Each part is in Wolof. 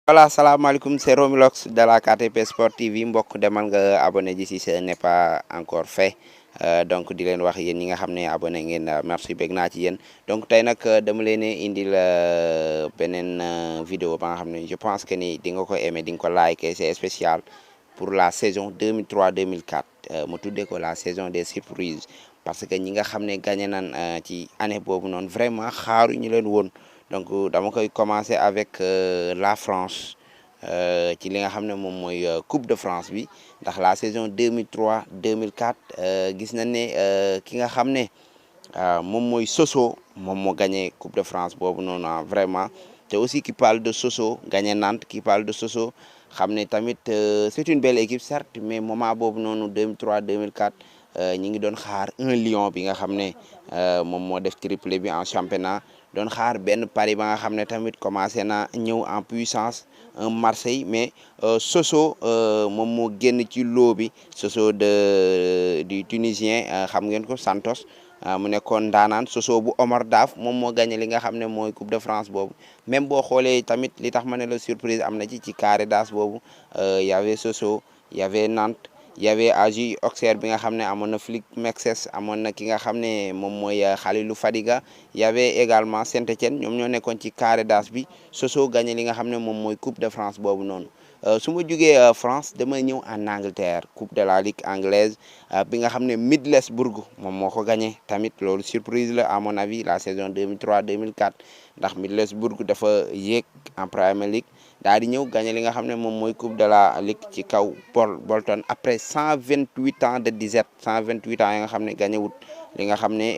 voilà salaamaaleykum c'est Romilox de la KTP Sport TV mbokk demal nga abonné ji si ce n'est pas encore fait donc di leen wax yéen ñi nga xam ne abonné ngeen merci bég naa ci yéen donc tey nag dama leen indil beneen vidéo ba nga xam ne je pense que ni di nga ko aimé di nga ko like c'est spécial pour la saison 2003-2004 mu tuddee ko la saison des surprises parce que ñi nga xam ne gagné nan ci année boobu noonu vraiment xaaruñu leen woon. Donc dama koy commencer avec la France ci li nga xam ne moom mooy Coupe de France bi ndax la saison 2003-2004 gis nañ ne ki nga xam ne moom mooy Sochaux moom moo gagné Coupe de France boobu noonu vraiment te aussi qui parle de Sochaux gagné Nantes qui parle de Sochaux xam ne tamit c'est une belle équipe certes mais moment boobu noonu 2003-2004 ñi ngi doon xaar un lion bi nga xam ne moom moo def triplé bi en championnat. doon xaar benn Paris ba nga xam ne tamit commencé na ñëw en puissance un Marseille mais Sochaux moom moo génn ci lot bi Sochaux du Tunisien xam ngeen ko Santos mu nekkoon ndaanaan Sochaux bu Omar Daf moom moo gagné li nga xam ne mooy Coupe de France boobu même boo xoolee tamit li tax ma ne la surprise am na ci carré d'as boobu y avait Sochaux y avait Nantes y avait AJ Auxerre bi nga xam ne amoon na Flick Mexes amoon na ki nga xam ne moom mooy Khalilou Fadiga y avait également Saint-Étienne ñoom ñoo nekkoon ci carré d'as bi Sochaux gagné li nga xam ne moom mooy Coupe de France boobu noonu su ma jugee France damay ñëw en Angleterre Coupe de la Ligue anglaise bi nga xam ne Middlesbrough moom moo ko gagné tamit loolu surprise la à mon avis la saison 2003-2004 ndax Middlesbrough dafa yéeg en Premier League daal di ñëw gagné li nga xam ne moom mooy Coupe de la Ligue ci kaw Bolton après 128 ans de disette 128 ans yi nga xam ne gagné wut li nga xam ne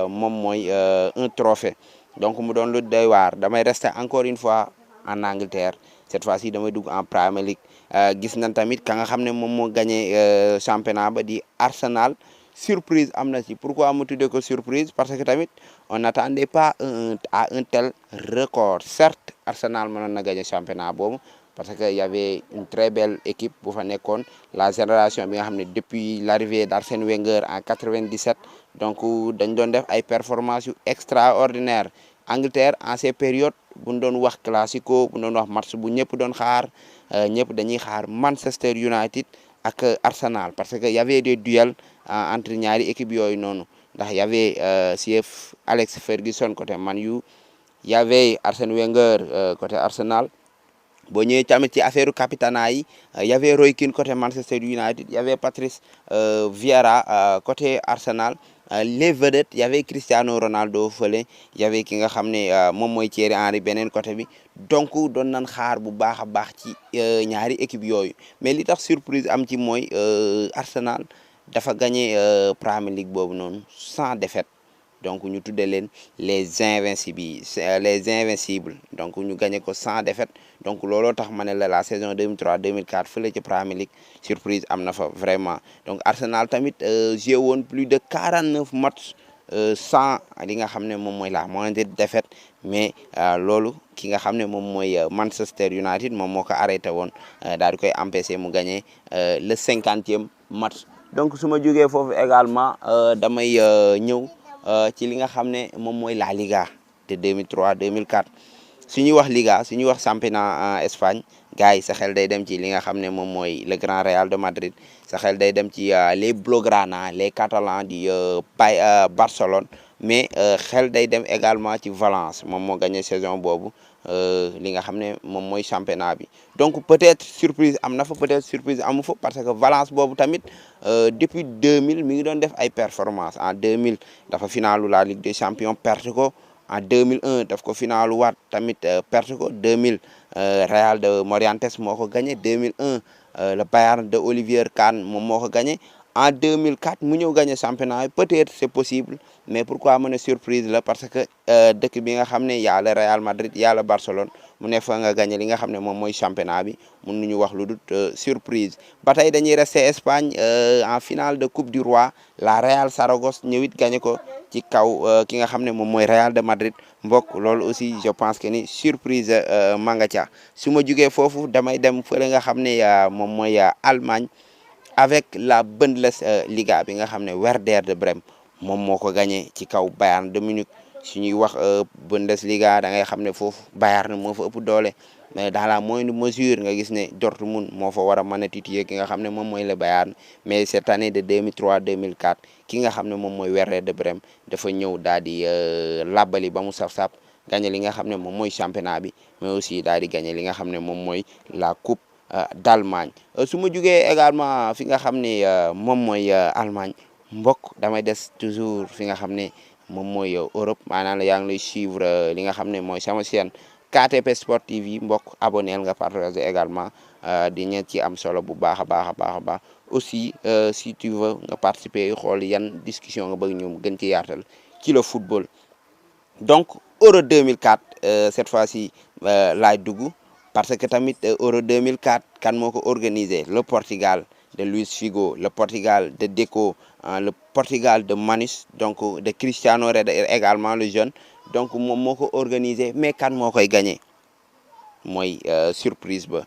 moom mooy un trophée donc mu doon lu doy waar damay rester encore une fois en Angleterre cette fois-ci damay dugg en Premier League gis nañ tamit ka nga xam ne moom moo gagné championnat ba di Arsenal surprise am na ci pourquoi mu tuddee ko surprise parce que tamit on n'attendait pas à un tel record certes Arsenal mënoon na gagné championnat boobu parce que y avait une très belle équipe bu fa nekkoon la génération bi nga xam ne depuis l'arrivée d'Arsène Wenger en 97 donc dañ doon def ay performances yu extraordinaires Angleterre en ces périodes bu ñu doon wax classico bu ñu doon wax match bu ñëpp doon xaar ñëpp dañuy xaar Manchester United ak Arsenal parce que y avait des duels entre ñaari équipe yooyu noonu ndax y avait Sir Alex Ferguson côté Man U y avait Arsène Wenger côté Arsenal boo ñëwee tamit ci affaire capitana yi y avait Roy Keane côté Manchester United y avait Patrice Vieira côté Arsenal les vedettes y avait Cristiano Ronaldo fële y avait ki nga xam ne moom mooy Thierry Henry beneen côté bi donc doon nañ xaar bu baax a baax ci ñaari équipe yooyu mais li tax surprise am ci mooy Arsenal dafa gagné Premier League boobu noonu sans défaite donc ñu tuddee leen les invincibles donc ñu gagné ko sans défaite donc looloo tax ma ne la saison 2003-2004 fële ci Premier League surprise am na fa vraiment donc Arsenal tamit joué woon plus de 49 matchs sans li nga xam ne moom mooy la moindre défaite mais loolu ki nga xam ne moom mooy Manchester United moom moo ko arrêté woon daal di koy empêché mu gagné le 50e match donc su ma jógee foofu également damay ñëw ci li nga xam ne moom mooy la Liga de 2003-2004 su ñuy wax Liga su ñuy wax championnat Espagne gars yi sa xel day dem ci li nga xam ne moom mooy le Grand Real de Madrid sa xel day dem ci les Blaugrana les Catalans di Barcelone mais xel day dem également ci Valence moom moo gagné saison boobu li nga xam ne moom mooy championnat bi donc peut-être surprise am na fa peut-être surprise amu fa parce que Valence boobu tamit depuis 2000 mi ngi doon def ay performances en 2000 dafa finalu la Ligue des Champions perte ko en 2001 daf ko finalu waat tamit perte ko 2000 Real de Morientes moo ko gagné 2001 le Bayern de Olivier Kahn moom moo ko gagné en 2004 mu ñëw gagné championnat yi peut-être c'est possible mais pourquoi mu ne surprise la parce que dëkk bi nga xam ne y a le Real Madrid y a le Barcelone mu ne fa nga gagné li nga xam ne moom mooy championnat bi mun nañu wax lu dul surprise ba tey dañuy rester Espagne en finale de Coupe du Roi la Real Saragosse ñëwit gagné ko ci kaw ki nga xam ne moom mooy Real de Madrid mbokk loolu aussi je pense que ni surprise manga ca su ma jugee foofu damay dem fële nga xam ne moom mooy Allemagne avec la Bundesliga bi nga xam ne Werder de Brême moom moo ko gagné ci kaw Bayern de Munich su ñuy wax Bundesliga da ngay xam ne foofu Bayern moo fa ëpp doole mais dans la moindre mesure nga gis ne Dortmund moo fa war a mën a titiller ki nga xam ne moom mooy le Bayern mais cette année de 2003 2004 ki nga xam ne moom mooy Werder de Brême dafa ñëw daal di làbbali ba mu saf-saf gagné li nga xam ne moom mooy championnat bi mais aussi daal di gagné li nga xam ne moom mooy la coupe d'Allemagne su ma jugee également fi nga xam ne moom mooy Allemagne mbokk damay des toujours fi nga xam ne moom mooy Europe maanaam yaa ngi lay suivre li nga xam ne mooy sama chaîne KTP Sport TV mbokk abonneel nga partager également di ñeen ci am solo bu baax a baax a baax a baax aussi si tu veux nga participer xool yan discussion nga bëgg ñu gën ci yaatal ci le football donc Euro 2004 cette fois-ci laay dugg parce que tamit Euro 2004 kan moo ko organisé le Portugal de Luís Figo le Portugal de Deco le Portugal de Manus donc de Cristiano Ronaldo également le jeune donc moom moo ko organisé mais kan moo koy gagné mooy surprise ba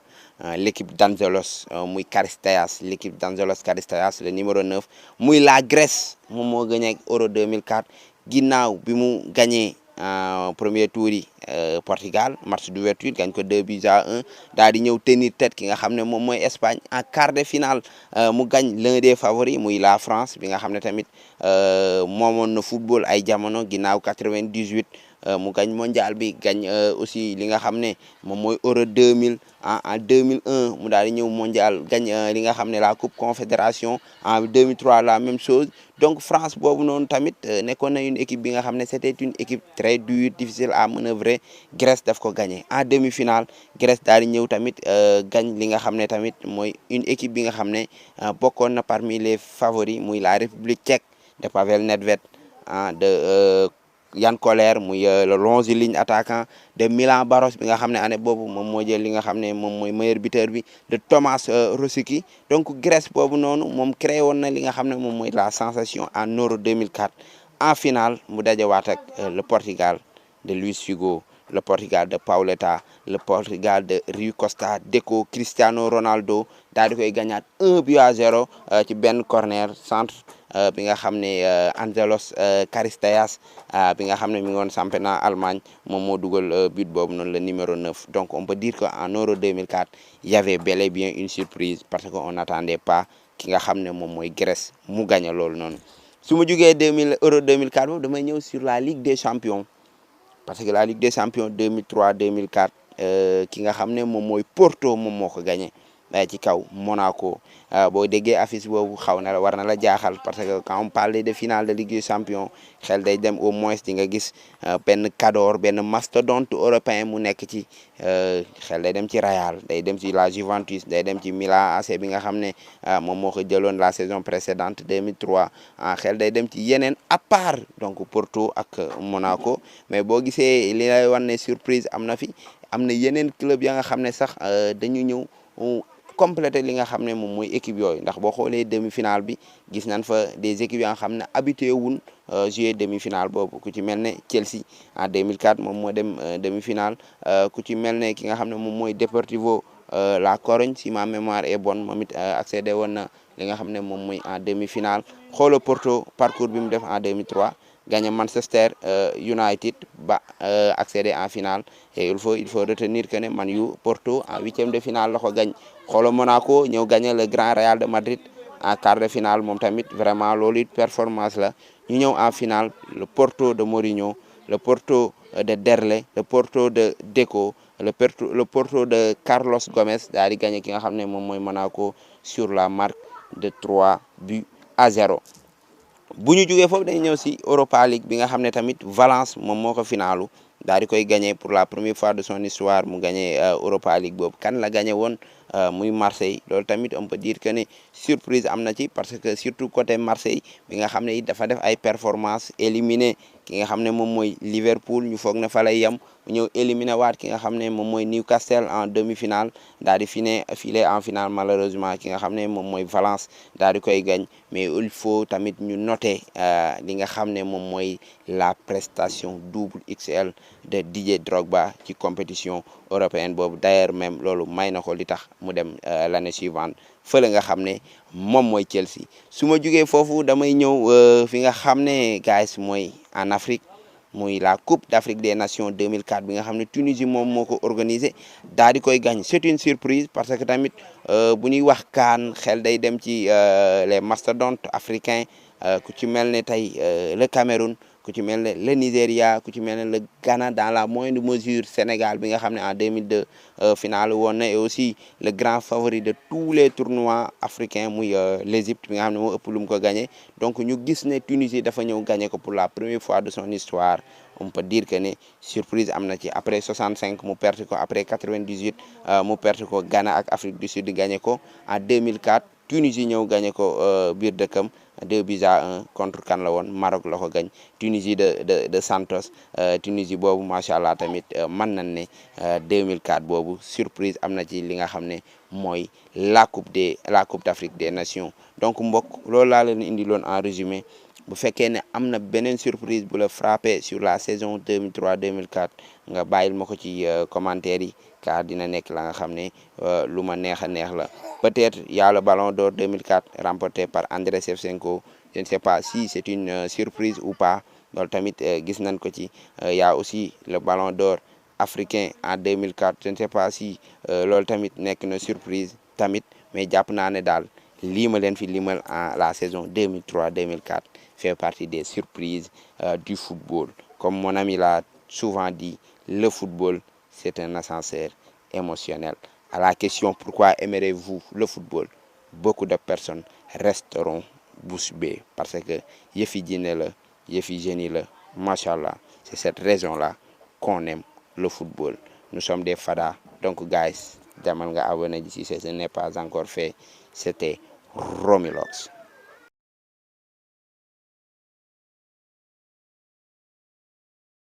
l'équipe d'Angelos muy Charisteas l'équipe d'Angelos Charisteas le numéro 9 muy la Grèce moom moo gagné Euro 2004 ginnaaw bi mu gagné premier tour yi Portugal match d'ouverture gagne ko 2-1 daal di ñëw tenir tête ki nga xam ne moom mooy Espagne en quart de finale mu gagne l'un des favoris muy la France bi nga xam ne tamit moomoon na football ay jamono ginnaaw 98 mu gagne mondial bi gagne aussi li nga xam ne moom mooy Euro 2000 en 2001 mu daal di ñëw mondial gagne li nga xam ne la coupe confédération en 2003 la même chose donc France boobu noonu tamit nekkoon na une équipe bi nga xam ne c'était une équipe très dure difficile à manœuvrer Grèce daf ko gagné en demi-finale Grèce daal di ñëw tamit gagne li nga xam ne tamit mooy une équipe bi nga xam ne bokkoon na parmi les favoris muy la République tchèque de Pavel Nedved de Jan Koller muy le longiligne attaquant de Milan Baros bi nga xam ne année boobu moom moo jël li nga xam ne moom mooy meilleur buteur bi de Thomas Rosicky donc Grèce boobu noonu moom créé woon na li nga xam ne moom mooy la sensation en Euro 2004 en finale mu dajewaat ak le Portugal de Luís Figo le Portugal de Pauleta le Portugal de Rui Costa Deco Cristiano Ronaldo daal di koy gagnaat 1-0 ci benn corner centre bi nga xam ne Angelos Charisteas bi nga xam ne mi ngi woon championnat Allemagne moom moo dugal but boobu noonu le numéro 9 donc on peut dire que en Euro 2004 il y avait bel et bien une surprise parce que on n'attendait pas ki nga xam ne moom mooy Grèce mu gagné loolu noonu su ma jugee Euro 2004 boobu damay ñëw sur la Ligue des Champions parce que la Ligue des Champions 2003 2004 ki nga xam ne moom mooy Porto moom moo ko gagné ci kaw Monaco boo déggee affiche boobu xaw na la war na la jaaxal parce que quand on parle de finale de Ligue des Champions xel day dem au moins di nga gis benn Cador benn mastodonte européen mu nekk ci xel day dem ci Real day dem ci la Juventus day dem ci Milan AC bi nga xam ne moom moo ko jëloon la saison précédente 2003 xel day dem ci yeneen à part donc Porto ak Monaco mais boo gisee li lay wan ne surprise am na fi am na yeneen club ya nga xam ne sax dañu ñëw complété li nga xam ne moom mooy équipe yooyu ndax boo xoolee demi-finale bi gis nañ fa des équipes yoo xam ne habitué wuñ jouer demi-finale boobu ku ci mel ne Chelsea en 2004 moom moo dem demi-finale ku ci mel ne ki nga xam ne moom mooy Deportivo La Corogne si ma mémoire est bonne moom it accédé woon na li nga xam ne moom mooy en demi-finale xoolal Porto parcours bi mu def en 2003 gagné Manchester United ba accédé en finale et il faut retenir que ne Man U Porto en huitième de finale la ko gagne xoolal Monaco ñëw gagné le Grand Real de Madrid en quart de finale moom tamit vraiment loolu it performance la ñu ñëw en finale le Porto de Mourinho le Porto de Derlé le Porto de Deco le Porto de Carlos Gomes daal di gagné ki nga xam ne moom mooy Monaco sur la marque de 3-0 bu ñu jugee foofu dañuy ñëw si Europa League bi nga xam ne tamit Valence moom moo ko finalu daal di koy gagné pour la première fois de son histoire mu gagné Europa League boobu kan la gagné woon muy Marseille loolu tamit on peut dire que ne surprise am na ci parce que surtout côté Marseille bi nga xam ne it dafa def ay performance éliminé ki nga xam ne moom mooy Liverpool ñu foog na fa lay yem ñëw éliminé waat ki nga xam ne moom mooy Newcastle en demi-finale daal di filé en finale malheureusement ki nga xam ne moom mooy Valence daal di koy gañ mais il faut tamit ñu noter li nga xam ne moom mooy la prestation double XL de Didier Drogba ci compétition européenne boobu d'ailleurs même loolu may na ko li tax mu dem l'année suivante fële nga xam ne moom mooy Chelsea su ma jugee foofu damay ñëw fi nga xam ne guys mooy en Afrique muy la Coupe d'Afrique des Nations 2004 bi nga xam ne Tunisie moom moo ko organisé daal di koy gagné c'est une surprise parce que tamit bu ñuy wax CAN xel day dem ci les mastodontes africains ku ci mel ne tey le Cameroun ku ci mel ne le Nigeria ku ci mel ne le Ghana dans la moindre mesure Sénégal bi nga xam ne en 2002 finale woon na et aussi le grand favori de tous les tournois africains muy l'Égypte bi nga xam ne moo ëpp lu mu ko gagné donc ñu gis ne Tunisie dafa ñëw gagné ko pour la première fois de son histoire on peut dire que ne surprise am na ci après 65 mu perte ko après 98 mu perte ko Ghana ak Afrique du Sud gagné ko en 2004 Tunisie ñëw gagné ko biir dëkkam 2-1 contre kan la woon Maroc la ko gañ Tunisie de Santos Tunisie boobu macha allah tamit mën nañ ne 2004 boobu surprise am na ci li nga xam ne mooy la coupe d'Afrique des Nations donc mbokk loolu laa leen indi loon en résumé bu fekkee ne am na beneen surprise bu la frappé sur la saison 2003-2004 nga bàyyil ma ko ci commentaire yi car dina nekk la nga xam ne lu ma neex a neex la peut-être y a le Ballon d'Or 2004 remporté par Andrei Shevchenko je ne sais pas si c'est une surprise ou pas loolu tamit gis nañ ko ci y a aussi le Ballon d'Or africain en 2004 je ne sais pas si loolu tamit nekk na surprise tamit mais jàpp naa ne daal lii ma leen fi limal en la saison 2003-2004 fait partie des surprises du football comme mon ami l'a souvent dit le football c'est un ascenseur émotionnel à la question pourquoi aimerez-vous le football beaucoup de personnes resteront bouche bée parce que yëfi jinne la yëfi génie la machallah c'est cette raison là qu'on aime le football nous sommes des fadas donc guys demal nga abonné ji si ce n'est pas encore fait c'était Romilox